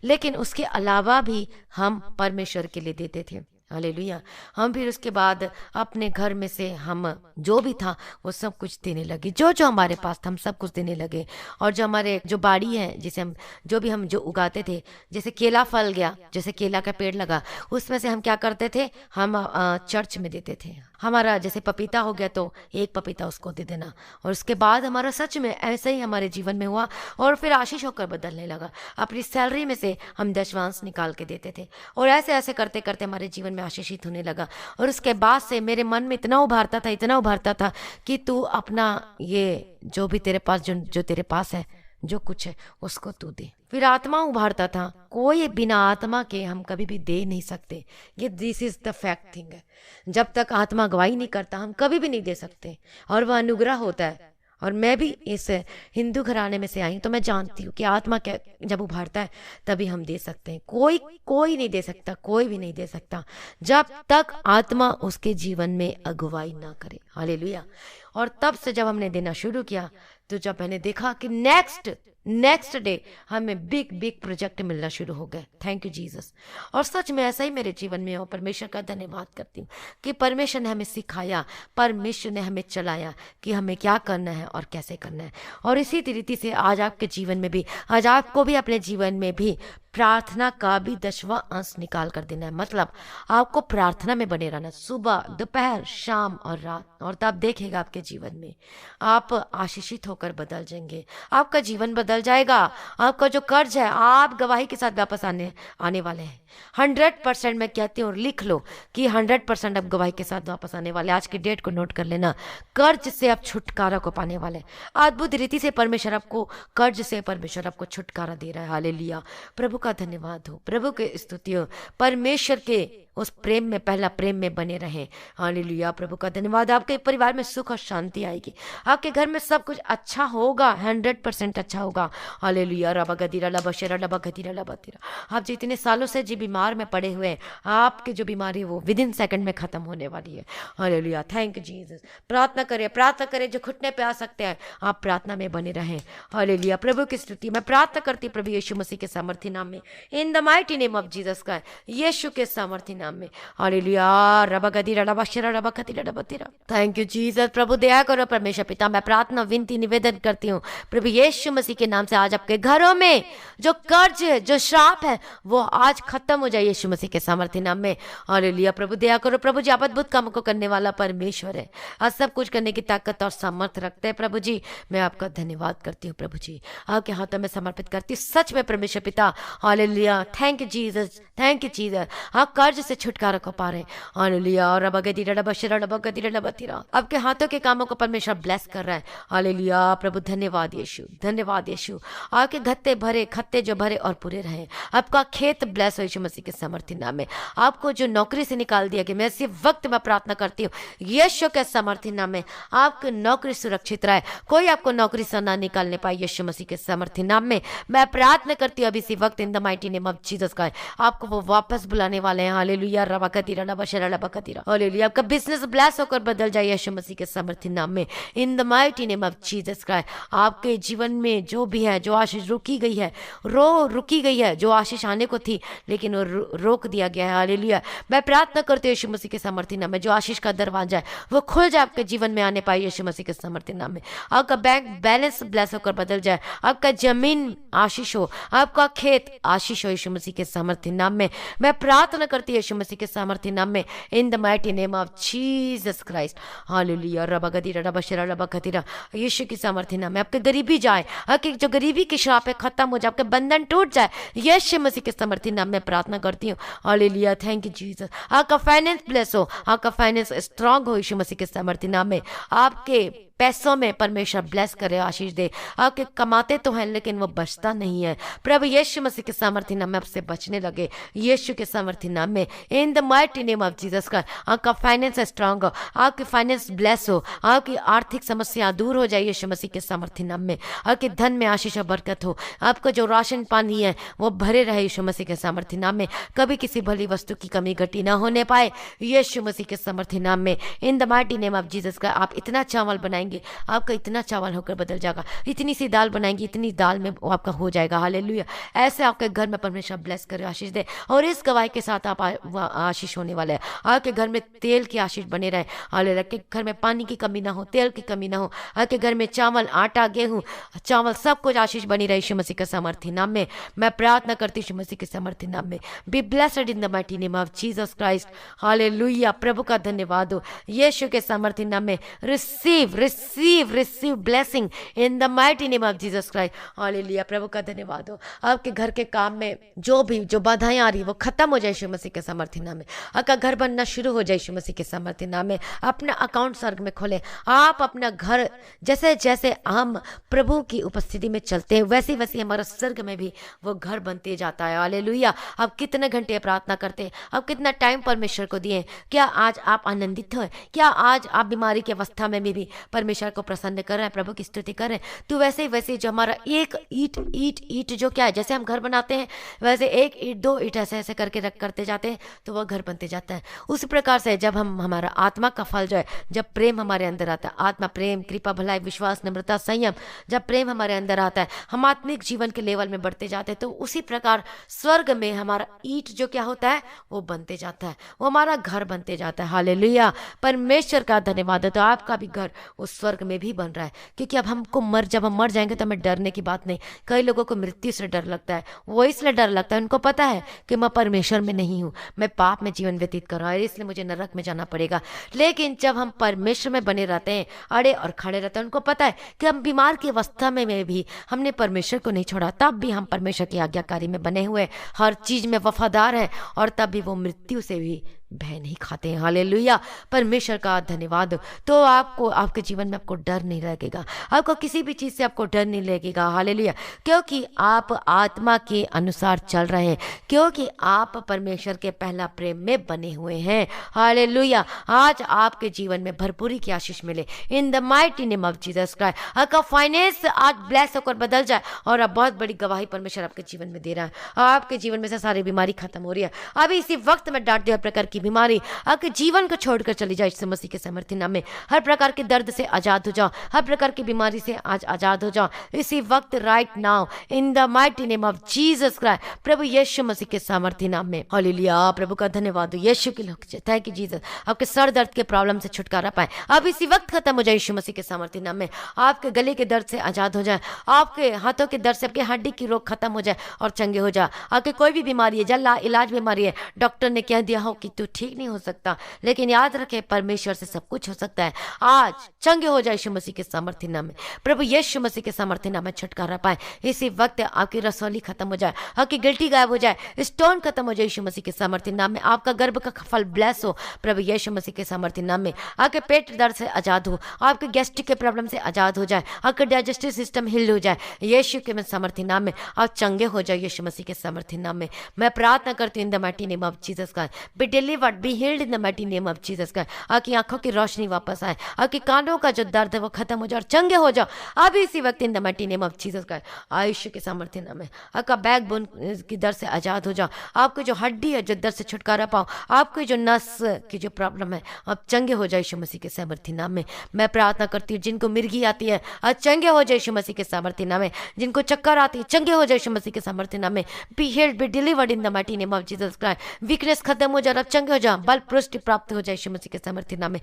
लेकिन उसके अलावा भी हम परमेश्वर के लिए देते थे। हालेलुया। हम फिर उसके बाद अपने घर में से हम जो भी था वो सब कुछ देने लगे, जो हमारे पास था हम सब कुछ देने लगे। और जो बाड़ी है, जिसे हम जो उगाते थे, जैसे केला फल गया, जैसे केला का पेड़ लगा, उसमें से हम क्या करते थे? हम चर्च में देते थे। हमारा जैसे पपीता हो गया, तो एक पपीता उसको दे देना। और उसके बाद हमारा सच में ऐसे ही हमारे जीवन में हुआ, और फिर आशीष होकर बदलने लगा। अपनी सैलरी में से हम दशमांश निकाल के देते थे, और ऐसे ऐसे करते करते हमारे जीवन में आशीषित होने लगा। और उसके बाद से मेरे मन में इतना उभारता था कि तू अपना ये जो भी तेरे पास, जो तेरे पास है, जो कुछ है, उसको तू दे। फिर आत्मा उभारता था। कोई बिना आत्मा के हम कभी भी दे नहीं सकते। ये this is the fact thing है। जब तक आत्मा गवाही नहीं करता, हम कभी भी नहीं दे सकते। और वह अनुग्रह होता है, और मैं भी इस हिंदू घराने में से आई हूं, तो मैं जानती हूँ कि आत्मा क्या जब उभारता है तभी हम दे सकते हैं। कोई कोई नहीं दे सकता, कोई भी नहीं दे सकता जब तक आत्मा उसके जीवन में अगुवाई ना करे। हालेलुया। और तब से जब हमने देना शुरू किया, तो जब मैंने देखा कि नेक्स्ट डे हमें बिग बिग प्रोजेक्ट मिलना शुरू हो गए। Thank you Jesus. और सच में ऐसा ही मेरे जीवन में हो। परमेश्वर का धन्यवाद करती हूँ कि परमेश्वर ने हमें सिखाया, परमेश्वर ने हमें चलाया कि हमें क्या करना है और कैसे करना है। और इसी रीति से आज आपके जीवन में भी, आज आपको भी अपने जीवन में भी प्रार्थना का भी 10वां अंश निकाल कर देना है। मतलब आपको प्रार्थना में बने रहना, सुबह, दोपहर, शाम और रात। और तब देखेगा आपके जीवन में आप आशीषित होकर बदल जाएंगे, आपका जीवन बदल जाएगा। आपका जो कर्ज है, आप गवाही के साथ वापस आने वाले हैं। 100% मैं कहती हूँ, और लिख लो कि 100% अब गवाही के साथ वापस आने वाले। आज की डेट को नोट कर लेना। कर्ज से आप छुटकारा को पाने वाले। अद्भुत रीति से परमेश्वर आपको कर्ज से, परमेश्वर आपको छुटकारा दे रहा है। हालेलुया। प्रभु का धन्यवाद हो, प्रभु के स्तुति हो। परमेश्वर के उस प्रेम में, पहला प्रेम में बने रहे। हालेलुया। प्रभु का धन्यवाद। आपके परिवार में सुख और शांति आएगी, आपके घर में सब कुछ अच्छा होगा, 100% अच्छा होगा। हालेलुया। रबा गदीरा लबा शेरा लबा गदीरा लबा तीरा। आप जितने सालों से जी बीमार में पड़े हुए हैं, आपकी जो बीमारी है वो विदिन सेकंड में खत्म होने वाली है। हालेलुया। Thank you Jesus. प्रार्थना करें, जो घुटने पे आ सकते हैं आप प्रार्थना में बने रहें। हालेलुया। प्रभु की स्तुति। मैं प्रार्थना करती हूँ प्रभु यीशु मसीह के सामर्थी नाम में, in the mighty name of Jesus का, यीशु के सामर्थी नाम में। हालेलुया। रबा गदीरा लबा शेरा लबा गदीरा लबा तीरा। Thank you Jesus. प्रभु दया करो परमेश्वर पिता। मैं प्रार्थना, विनती, निवेदन करती हूँ प्रभु यीशु मसीह के नाम से, आज आपके घरों में जो कर्ज है, जो श्राप है, वो आज खत्म हो जाए यीशु मसीह के सामर्थ्य नाम में। हालेलुया। प्रभु दया करो। प्रभु जी आप अद्भुत कामों को करने वाला परमेश्वर है, आज सब कुछ करने की ताकत और सामर्थ रखते हैं। प्रभु जी मैं आपका धन्यवाद करती हूँ। प्रभु जी आपके हाथों में समर्पित करती हूँ, सच में परमेश्वर पिता। Hallelujah. Thank you Jesus, thank you Jesus. आप कर्ज से छुटकारा को पा रहे हैं। हालेलुया। और आपके हाथों के कामों को परमेश्वर ब्लेस कर रहा है। हालेलुया। प्रभु धन्यवाद यीशु, धन्यवाद यीशु। आपके खत्ते जो भरे और पूरे रहे। आपका खेत ब्लेस हो यीशु मसीह के सामर्थ्य नाम में। आपको जो नौकरी से निकाल दिया गया, मैं इसी वक्त में प्रार्थना करती हूँ यीशु के सामर्थ्य नाम में, आपकी नौकरी सुरक्षित रहे, कोई आपको नौकरी से ना निकालने पाए यीशु मसीह के सामर्थ्य नाम में। मैं प्रार्थना करती हूँ अभी इसी वक्त इन the mighty name of Jesus का, आपको वो वापस बुलाने वाले हैं। हालेलुया। रबाकतीरा नबशरा लबाकतीरा। हालेलुया। आपका बिजनेस ब्लेस होकर बदल जाए यीशु मसीह के सामर्थ्य नाम में, in the mighty name of Jesus का। आपके जीवन में जो भी है, जो आशीष रुकी गई है, जो आशीष आने को थी लेकिन वो रोक दिया गया है। हालेलुया। मैं प्रार्थना करती हूँ यीशु मसीह के सामर्थ्य नाम में, जो आशीष का दरवाजा है वो खुल जाए, आपके जीवन में आने पाए यीशु मसीह के सामर्थ्य नाम में। आपका बैंक बैलेंस ब्लेस होकर बदल जाए, आपका जमीन आशीष हो, आपका खेत आशीष हो यीशु मसीह के सामर्थ्य नाम में। मैं प्रार्थना करती हूँ यीशु मसीह के सामर्थ्य नाम में, in the mighty name of Jesus Christ. Hallelujah. रबागदीरा रबाशरा रबागदीरा। यीशु के सामर्थ्य नाम में आपके गरीबी जाए, आपकी जो गरीबी की श्राप है खत्म हो जाए, आपके बंधन टूट जाए यीशु मसीह के सामर्थ्य नाम में प्रार्थना करती हूँ। हालेलुया। Thank you Jesus. आपका फाइनेंस ब्लेस हो, आपका फाइनेंस स्ट्रांग हो यीशु मसीह के सामर्थ्य नाम में। आपके पैसों में परमेश्वर ब्लेस करे, आशीष दे। आपके कमाते तो हैं लेकिन वो बचता नहीं है, प्रभु यीशु मसीह के सामर्थ्य नाम में आपसे बचने लगे यीशु के सामर्थ्य नाम में, in the mighty name of Jesus का। आपका फाइनेंस स्ट्रांग हो, आपकी फाइनेंस ब्लेस हो, आपकी आर्थिक समस्या दूर हो जाए यीशु मसीह के सामर्थ्य नाम में। आपके धन में आशीष और बरकत हो, आपका जो राशन पानी है वो भरे रहे यीशु मसीह के सामर्थ्य नाम में। कभी किसी भली वस्तु की कमी घटी ना होने पाए यीशु मसीह के सामर्थ्य नाम में, in the mighty name of Jesus का। आप इतना चावल बनाएंगे, आपका इतना चावल होकर बदल जाएगा, इतनी सी दाल बनाएंगे, इतनी दाल में वो आपका हो जाएगा। हालेलुया। ऐसे आपके घर में परमेश्वर ब्लेस करे, आशीष दे। और इस गवाही के साथ आप आशीष होने वाले हैं। आपके घर में तेल की आशीष बने रहे। हालेलुया। के घर में पानी की कमी ना हो, तेल की कमी ना हो। आपके घर में चावल, आटा, गेहूं, चावल सब कुछ आशीष बनी रहे यीशु मसीह के सामर्थ्य नाम में। मैं प्रार्थना करती हूँ यीशु मसीह के सामर्थ्य नाम में। Be blessed in the mighty name of Jesus Christ. Hallelujah. प्रभु का धन्यवाद हो यीशु के सामर्थ्य नाम में। Receive blessing in the mighty name of Jesus Christ. Hallelujah. प्रभु का धन्यवाद हो। आपके घर के काम में जो बाधाएं आ रही वो खत्म हो जाए यीशु मसीह के सामर्थ्य नाम में। आपका घर बनना शुरू हो जाए यीशु मसीह के सामर्थ्य नाम में। अपना अकाउंट स्वर्ग में खोलें। आप अपना घर जैसे जैसे हम प्रभु की उपस्थिति में चलते हैं वैसे वैसे हमारा स्वर्ग में भी वो घर बनते जाता है। हालेलुया। आप कितने घंटे प्रार्थना करते हैं, आप कितना टाइम परमेश्वर को दिए? क्या आज आप आनंदित हो? क्या आज आप बीमारी की अवस्था में भी परमेश्वर परमेश्वर को प्रसन्न कर रहे हैं, प्रभु की स्तुति कर रहे हैं, तो वैसे ही वैसे जो हमारा एक ईट ईट ईट जो क्या है, जैसे हम घर बनाते हैं वैसे एक ईट दो ईट ऐसे ऐसे करके रख करते जाते हैं तो वह घर बनते जाता है। उसी प्रकार से जब हम हमारा आत्मा का फल जो है, जब प्रेम हमारे अंदर आता है, आत्मा प्रेम कृपा भलाई विश्वास नम्रता संयम, जब प्रेम हमारे अंदर आता है हम आत्मिक जीवन के लेवल में बढ़ते जाते हैं। तो उसी प्रकार स्वर्ग में हमारा ईट जो क्या होता है वो बनते जाता है, वो हमारा घर बनते जाता है। हालेलुया, परमेश्वर का धन्यवाद है। तो आपका भी घर उस स्वर्ग में भी बन रहा है, क्योंकि अब हमको जब हम मर जाएंगे तो हमें डरने की बात नहीं। कई लोगों को मृत्यु से डर लगता है, वो इसलिए डर लगता है उनको पता है कि मैं परमेश्वर में नहीं हूँ, मैं पाप में जीवन व्यतीत कर रहा हूँ, इसलिए मुझे नरक में जाना पड़ेगा। लेकिन जब हम परमेश्वर में बने रहते हैं, अड़े और खड़े रहते हैं, उनको पता है कि हम बीमार की अवस्था में भी हमने परमेश्वर को नहीं छोड़ा, तब भी हम परमेश्वर की आज्ञाकारी में बने हुए, हर चीज में वफादार है, और तब भी वो मृत्यु से भी भय नहीं खाते हैं। हालेलुया, परमेश्वर का धन्यवाद। तो आपको आपके जीवन में आपको डर नहीं लगेगा, आपको किसी भी चीज से आपको डर नहीं लगेगा। हालेलुया, क्योंकि आप आत्मा के अनुसार चल रहे हैं, क्योंकि आप परमेश्वर के पहला प्रेम में बने हुए हैं। हालेलुया, आज आपके जीवन में भरपूरी की आशीष मिले इन the mighty name of Jesus Christ. आपका फाइनेंस आज ब्लेस होकर बदल जाए, और अब बहुत बड़ी गवाही परमेश्वर आपके जीवन में दे रहा है। आपके जीवन में से सारी बीमारी खत्म हो रही है। अभी इसी वक्त में डांट दिया प्रकार की बीमारी आपके जीवन को छोड़कर चली जाए यीशु मसीह के सामर्थ्य नाम में। हर प्रकार के दर्द से आजाद हो जाओ, हर प्रकार की बीमारी से आज आजाद हो जाओ इसी वक्त, right now in the mighty name of Jesus Christ, प्रभु यीशु मसीह के सामर्थ्य नाम में। हालेलुया, प्रभु का धन्यवाद हो यीशु के लोग, थैंक यू जीसस। आपके सर दर्द के प्रॉब्लम से छुटकारा पाए अब इसी वक्त खत्म हो जाए यीशु मसीह के सामर्थ्य नाम में। आपके गले के दर्द से आजाद हो जाए, आपके हाथों के दर्द से, आपके हड्डी की रोग खत्म हो जाए और चंगे हो जाए। आपके कोई भी बीमारी है, जल्ला इलाज बीमारी है, डॉक्टर ने कह दिया हो कि तू ठीक नहीं हो सकता, लेकिन याद रखे परमेश्वर से सब कुछ हो सकता है। आज चंगे हो जाए यीशु मसीह के सामर्थ्य नाम में, प्रभु यीशु मसीह के सामर्थ्य नाम में छुटकारा पाए इसी वक्त। आपकी रसौली खत्म हो जाए, आपकी गिल्टी गायब हो जाए, स्टोन खत्म हो जाए यीशु मसीह के सामर्थ्य नाम में। आपका गर्भ का फल ब्लेस हो प्रभु यीशु मसीह के सामर्थ्य नाम में। आपके पेट दर्द से आजाद हो, आपके गैस्ट्रिक के प्रॉब्लम से आजाद हो जाए, आपका डाइजेस्टिव सिस्टम हिल हो जाए यीशु के सामर्थ्य नाम में। आप चंगे हो जाए यीशु मसीह के सामर्थ्य नाम में। मैं प्रार्थना करती हूँ इन the mighty name of Jesus Christ, be delivered, be healed in the mighty name of Jesus Christ. आपकी आंखों की रोशनी वापस आए, आपकी कानों का जो दर्द है वो खत्म हो जाए और चंगे हो जाओ अभी इसी वक्त इन the mighty name of Jesus Christ. आयुष्य के सामर्थ्य नाम में आपका बैक बोन की दर्द से आजाद हो जाओ, आपकी जो हड्डी है जो दर्द से छुटकारा पाओ, आपकी जो नस की जो प्रॉब्लम है आप चंगे हो जाए यीशु मसीह के सामर्थ्य नाम में। मैं प्रार्थना करती हूँ जिनको मिर्गी आती है आज चंगे हो जाए यीशु मसीह के सामर्थ्य नाम में, जिनको चक्कर आती है चंगे हो जाए यीशु मसीह के सामर्थ्य नाम में। Be healed, B delivered in the mighty name of Jesus Christ. Weakness खत्म हो जाए, अब चंगे हो जाओ, बल पुष्टि प्राप्त हो जाए यीशु मसीह के सामर्थ्य नाम में,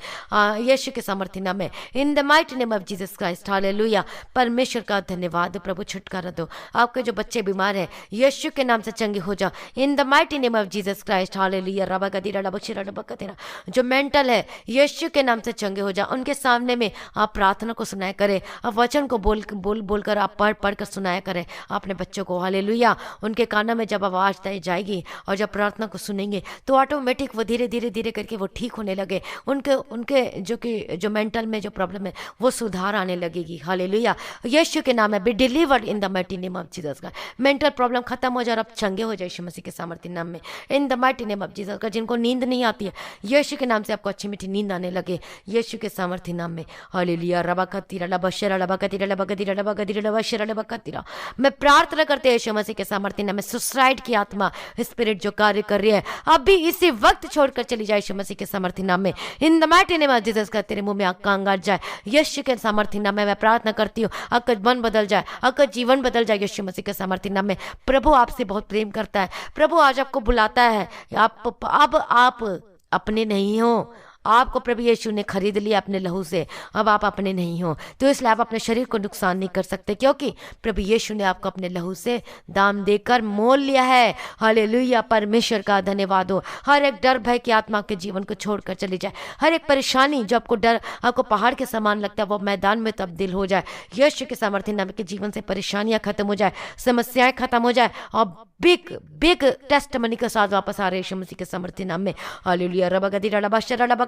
यीशु के सामर्थ्य नाम में, in the mighty name of Jesus Christ. Hallelujah, परमेश्वर का धन्यवाद प्रभु, छुटकारा दो। आपके जो बच्चे बीमार हैं यीशु के नाम से चंगे हो जाओ इन the mighty name of Jesus Christ. Hallelujah, रबा गदीरा रबक्षरा रबकतेरा, जो मेंटल है यीशु के नाम से चंगे हो जाओ। उनके सामने में आप प्रार्थना को सुनाया करें, आप वचन को बोल बोलकर आप पढ़ कर सुनाया करें अपने बच्चों को। हालेलुया, उनके कानों में जब आवाज दी जाएगी और जब प्रार्थना को सुनेंगे तो ऑटोमेटिक वो धीरे धीरे धीरे करके वो ठीक होने लगे, उनके जो मेंटल में जो प्रॉब्लम है वो सुधार आने लगेगी। हालेलुया, यीशु के नाम में be delivered in the mighty name of Jesus का। मेंटल प्रॉब्लम खत्म हो जाए और अब चंगे हो जाए यीशु मसीह के सामर्थ्य नाम में, in the mighty name of Jesus का। जिनको नींद नहीं आती है यीशु के नाम से आपको अच्छी मीठी नींद आने लगे यीशु के सामर्थ्य नाम में। हालेलुया, रबकतीरा लबशरा लबकतीरा लबकतीरा लबकतीरा लबशरा लबकतीरा। मैं प्रार्थना करते हैं यीशु मसीह के सामर्थ्य नाम में, सुसाइड की आत्मा स्पिरिट जो कार्य कर रही है अभी इसी वक्त छोड़कर चली जाए यीशु मसीह के सामर्थ्य नाम में, in the mighty name of Jesus का। तेरे मुंह में आग कांगा जाए यीशु के सामर्थ्य नाम में। मैं प्रार्थना करती हूँ आपका मन बदल जाए, आपका जीवन बदल जाए यीशु मसीह के सामर्थ्य नाम में। प्रभु आपसे बहुत प्रेम करता है, प्रभु आज आपको बुलाता है। आप अपने नहीं हो, आपको प्रभु यीशु ने खरीद लिया अपने लहू से, अब आप अपने नहीं हो, तो इसलिए आप अपने शरीर को नुकसान नहीं कर सकते, क्योंकि प्रभु यीशु ने आपको अपने लहू से दाम देकर मोल लिया है। हालेलुया, परमेश्वर का धन्यवाद हो। हर एक डर भय की आत्मा के जीवन को छोड़कर चली जाए, हर एक परेशानी जो आपको पहाड़ के समान लगता है वो मैदान में तब्दील हो जाए यीशु के सामर्थ्य नाम के। जीवन से परेशानियां खत्म हो जाए, समस्याएं खत्म हो जाए और बिग टेस्टमनी के साथ वापस आ रहे यीशु मसीह के सामर्थ्य नाम में। Hallelujah, rava गदीरा rava Shara rava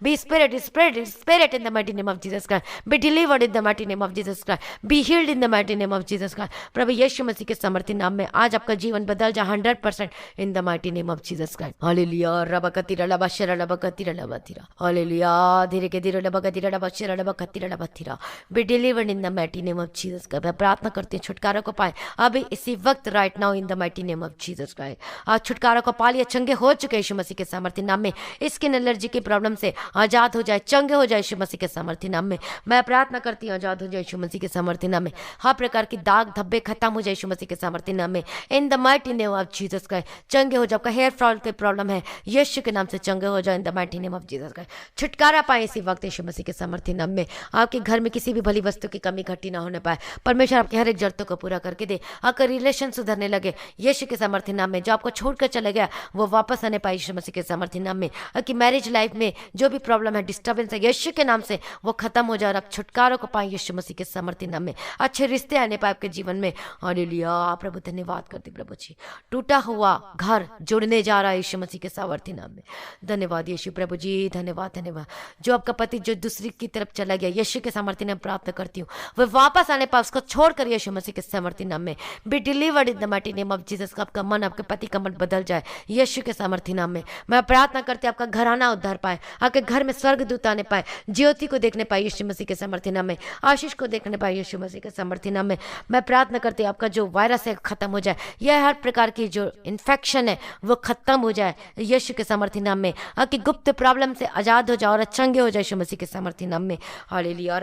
Be spirit in the mighty name of Jesus Christ. Be delivered in the mighty name of Jesus Christ. Be healed in the mighty name of Jesus Christ. प्रभु यीशु मसीह के समर्थी नाम में आज आपका जीवन बदल जा 100% in the mighty name of Jesus Christ. Hallelujah. रबकतिरा लबशरा लबकतिरा लबतिरा. Hallelujah. धीरे के धीरे लबकतिरा लबशरा लबकतिरा लबतिरा. Be delivered in the mighty name of Jesus Christ. मैं प्रार्थना करती हूँ छुटकारा को पाए अभी इसी वक्त right now in the mighty name of Jesus Christ. आज छुटकारा को पा लिया, चंगे हो चुके यीशु मसीह के सामर्थ्य नाम में। स्किन एलर्जी की प्रॉब्लम से आजाद हो जाए, चंगे हो जाए यीशु मसीह के सामर्थ्य नाम में। मैं प्रार्थना करती हूँ आजाद हो जाए यीशु मसीह के सामर्थ्य नाम में। हर प्रकार की दाग धब्बे खत्म हो जाए यीशु मसीह के सामर्थ्य नाम में। In the mighty name of Jesus Christ चंगे हो जाओ। आपका हेयर फॉल की प्रॉब्लम है, यीशु के नाम से चंगे हो जाए in the mighty name of Jesus Christ. छुटकारा पाए इसी वक्त यीशु मसीह के सामर्थ्य नाम में। आपके घर में किसी भी भली वस्तु की कमी घटी ना होने पाए। परमेश्वर आपकी हर एक जरूरतों को पूरा करके दे। आपका रिलेशन सुधरने लगे यीशु के सामर्थ्य नाम में। जो आपको छोड़कर चले गया वो वापस आने पाए यीशु मसीह के सामर्थ्य नाम में। आपकी मैरिज लाइफ में जो भी प्रॉब्लम है, डिस्टर्बेंस है, यीशु के नाम से वो खत्म हो जाए और आप छुटकारा को पाए यीशु मसीह के सामर्थ्य नाम में। अच्छे रिश्ते आने पाए आपके जीवन में। हालेलुया। प्रभु धन्यवाद करते प्रभु जी। टूटा हुआ घर जुड़ने जा रहा है यीशु मसीह के सामर्थ्य नाम में। धन्यवाद यीशु प्रभु जी, धन्यवाद धन्यवाद। जो आपका पति जो दूसरी की तरफ चला गया यीशु के सामर्थ्य नाम प्राप्त करती हूँ वह वापस आने पाए, उसको छोड़कर यीशु मसीह के सामर्थ्य नाम में। Be delivered in the mighty name of Jesus. आपका मन, आपके पति का मन बदल जाए यीशु के सामर्थ्य नाम में। मैं प्रार्थना करती हूँ आपका घराना उद्धार पाए, आपके घर में स्वर्गदूत आने पाए, ज्योति को देखने पाए यीशु मसीह के सामर्थ्य नाम में, आशीष को देखने पाए यीशु मसीह के सामर्थ्य नाम में। मैं प्रार्थना करती हूँ आपका जो वायरस है खत्म हो जाए, यह हर प्रकार की जो इन्फेक्शन है वो खत्म हो जाए यीशु के सामर्थ्य नाम में। आपकी गुप्त प्रॉब्लम से आजाद हो जाओ और चंगे हो जाए यीशु मसीह के सामर्थ्य नाम में। हालेलुया।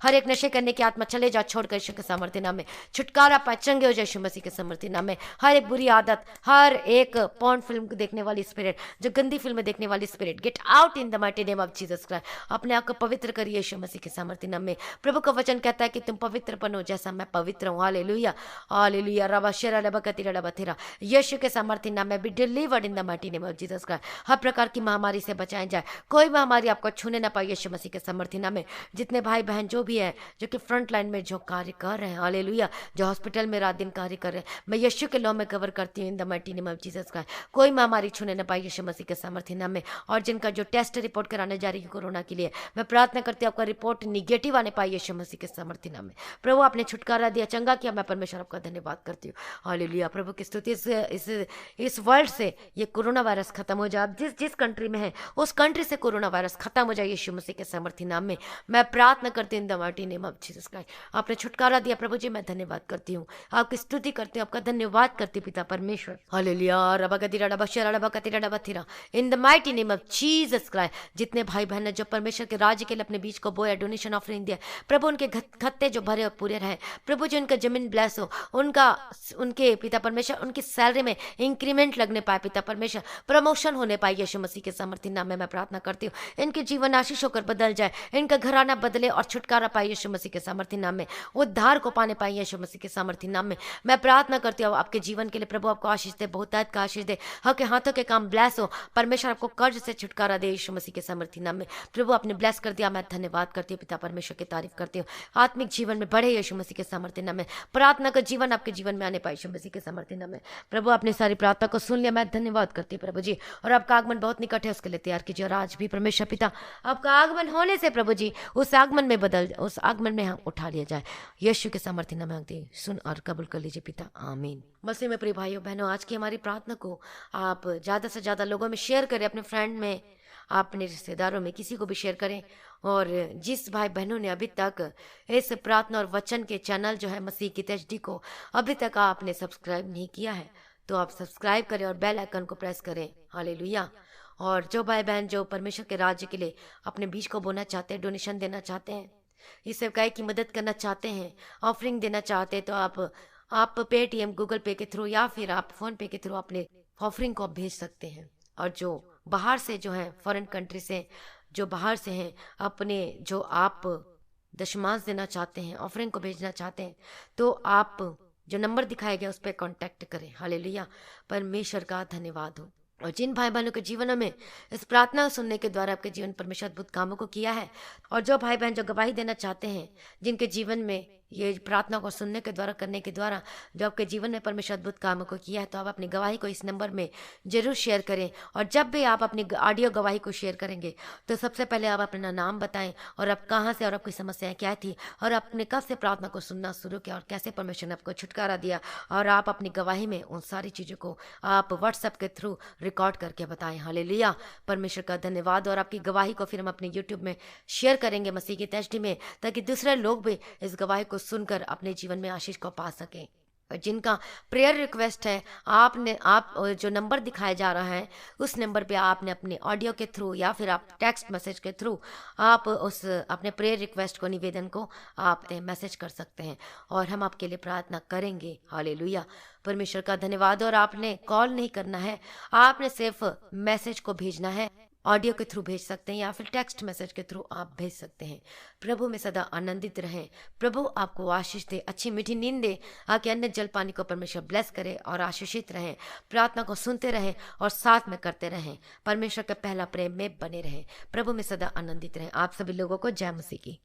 हर एक नशे करने की आत्मा चले जा, छोड़कर यीशु के सामर्थ्य नाम में। छुटकारा पाए, चंगे हो जाए यीशु मसीह के सामर्थ्य नाम में। हर एक बुरी आदत, हर एक पॉर्न फिल्म को देखने वाली स्पिरिट, जो गंदी फिल्में देखने वाली spirit, get out in the mighty name of Jesus Christ. अपने आप को पवित्र करिए यीशु मसीह के सामर्थ्य नाम में। प्रभु का वचन कहता है कि तुम पवित्र बनो जैसा मैं पवित्र हूँ। Hallelujah hallelujah. यीशु के सामर्थ्य नाम में be delivered in the mighty name of Jesus Christ. हर प्रकार की महामारी से बचाया जाए, कोई महामारी आपको छूने ना पाए यीशु मसीह के सामर्थ्य नाम में। जितने भाई बहन जो भी है जो कि फ्रंट लाइन में जो कार्य कर रहे हैं, हालेलुया, जो हॉस्पिटल में रात दिन कार्य कर रहे हैं, मैं यीशु के लॉ में कवर करती हूँ इन the mighty name of Jesus Christ. कोई महामारी छूने ना पाए यीशु मसीह के सामर्थ्य नाम में। और जिनका जो टेस्ट रिपोर्ट कराने जा रही है कोरोना के लिए, मैं प्रार्थना करती हूँ आपका रिपोर्ट निगेटिव आने पाए यीशु मसीह के सामर्थ्य नाम में। प्रभु आपने छुटकारा दिया, चंगा किया, मैं परमेश्वर आपका धन्यवाद करती हूँ। हालेलुया। प्रभु की स्तुति। इस वर्ल्ड से ये कोरोना वायरस खत्म हो जाए। आप जिस कंट्री में है उस कंट्री से कोरोना वायरस खत्म हो जाए यीशु मसीह के सामर्थ्य नाम में। मैं प्रार्थना करती हूँ इन the mighty name of Jesus Christ. आपने छुटकारा दिया प्रभु जी, मैं धन्यवाद करती हूँ, आपकी स्तुति करती हूँ, आपका धन्यवाद करती हूँ पिता परमेश्वर। Hallelujah. In the mighty name of Jesus Christ. जितने भाई बहन जो परमेश्वर के राज्य के लिए अपने बीच को बोया, डोनेशन ऑफरिंग दिया, प्रभु उनके खत्ते जो भरे और पूरे रहे प्रभु जी। उनका जमीन ब्लेस हो, उनके पिता परमेश्वर उनकी सैलरी में इंक्रीमेंट लगने पाए पिता परमेश्वर, प्रमोशन होने पाए यीशु मसीह के सामर्थ्य नाम में। मैं प्रार्थना करती हूँ इनके जीवन आशीष होकर बदल जाए, इनका घराना बदले और छुटकारा पाए यीशु मसीह के सामर्थ्य नाम में, उद्धार को पाने पाए यीशु मसीह के सामर्थ्य नाम में। मैं प्रार्थना करती हूँ आपके जीवन के लिए प्रभु आपको आशीष दे, बहुतायत का आशीष दे, आपके हाथों के काम ब्लेस हो, परमेश्वर आपको कर्ज से छुटकारा दे यीशु मसीह के सामर्थ्य नाम में। प्रभु आपने ब्लेस कर दिया, मैं धन्यवाद करती हूँ पिता परमेश्वर की तारीफ करती हूँ। आत्मिक जीवन में बढ़े यीशु मसीह के सामर्थ्य नाम में। प्रार्थना का जीवन आपके जीवन में आने पाए यीशु मसीह के सामर्थ्य नाम में। प्रभु आपने सारी प्रार्थना को सुन लिया, मैं धन्यवाद करती हूँ प्रभु जी। और आपका आगमन बहुत निकट है, उसके लिए तैयार कीजिए। और आज भी परमेश्वर पिता आपका आगमन होने से प्रभु जी उस आगमन में हम उठा लिया जाए यीशु के सामर्थ्य नाम में। सुन और कबूल कर लीजिए पिता, आमीन। मसीह में प्रिय भाइयों बहनों, आज की हमारी प्रार्थना को आप ज़्यादा से ज़्यादा लोगों में शेयर करें, अपने फ्रेंड में, अपने रिश्तेदारों में, किसी को भी शेयर करें। और जिस भाई बहनों ने अभी तक इस प्रार्थना और वचन के चैनल जो है मसीह की HD को अभी तक आपने सब्सक्राइब नहीं किया है तो आप सब्सक्राइब करें और बेल आइकन को प्रेस करें। हालेलुया। और जो भाई बहन जो परमेश्वर के राज्य के लिए अपने बीज को बोना चाहते हैं, डोनेशन देना चाहते हैं, इस सेवकाई की मदद करना चाहते हैं, ऑफरिंग देना चाहते हैं, तो आप पेटीएम, गूगल पे के थ्रू या फिर आप फोन पे के थ्रू अपने ऑफरिंग को भेज सकते हैं। और जो बाहर से जो है, फॉरेन कंट्री से जो बाहर से हैं, अपने जो आप दशमांश देना चाहते हैं, ऑफरिंग को भेजना चाहते हैं, तो आप जो नंबर दिखाया गया उस पर कांटेक्ट करें। हालेलुया। परमेश्वर का धन्यवाद हो। और जिन भाई बहनों के जीवनों में इस प्रार्थना सुनने के द्वारा आपके जीवन परमेश्वर अद्भुत कामों को किया है, और जो भाई बहन जो गवाही देना चाहते हैं, जिनके जीवन में ये प्रार्थना को सुनने के द्वारा, करने के द्वारा जो आपके जीवन में परमेश्वर अद्भुत कामों को किया है, तो आप अपनी गवाही को इस नंबर में जरूर शेयर करें। और जब भी आप अपनी ऑडियो गवाही को शेयर करेंगे तो सबसे पहले आप अपना नाम बताएं और आप कहाँ से और आपकी समस्याएं क्या थी और आपने कब से प्रार्थना को सुनना शुरू किया और कैसे परमेश्वर ने आपको छुटकारा दिया। और आप अपनी गवाही में उन सारी चीज़ों को आप व्हाट्सएप के थ्रू रिकॉर्ड करके बताएं। हालेलुया, परमेश्वर का धन्यवाद। और आपकी गवाही को फिर हम अपने यूट्यूब में शेयर करेंगे मसीह की तैष्टी में, ताकि दूसरे लोग भी इस गवाही को सुनकर अपने जीवन में आशीष को पा सकें। और जिनका प्रेयर रिक्वेस्ट है, आप जो नंबर दिखाया जा रहा है उस नंबर पे आपने अपने ऑडियो के थ्रू या फिर आप टेक्स्ट मैसेज के थ्रू आप उस अपने प्रेयर रिक्वेस्ट को, निवेदन को आप मैसेज कर सकते हैं और हम आपके लिए प्रार्थना करेंगे। हालेलुया, परमेश्वर का धन्यवाद। और आपने कॉल नहीं करना है, आपने सिर्फ मैसेज को भेजना है। ऑडियो के थ्रू भेज सकते हैं या फिर टेक्स्ट मैसेज के थ्रू आप भेज सकते हैं। प्रभु में सदा आनंदित रहें। प्रभु आपको आशीष दे, अच्छी मीठी नींद दे, आके अन्य जल पानी को परमेश्वर ब्लेस करे और आशीषित रहें। प्रार्थना को सुनते रहें और साथ में करते रहें। परमेश्वर के पहला प्रेम में बने रहें। प्रभु में सदा आनंदित रहें। आप सभी लोगों को जय मसीह की।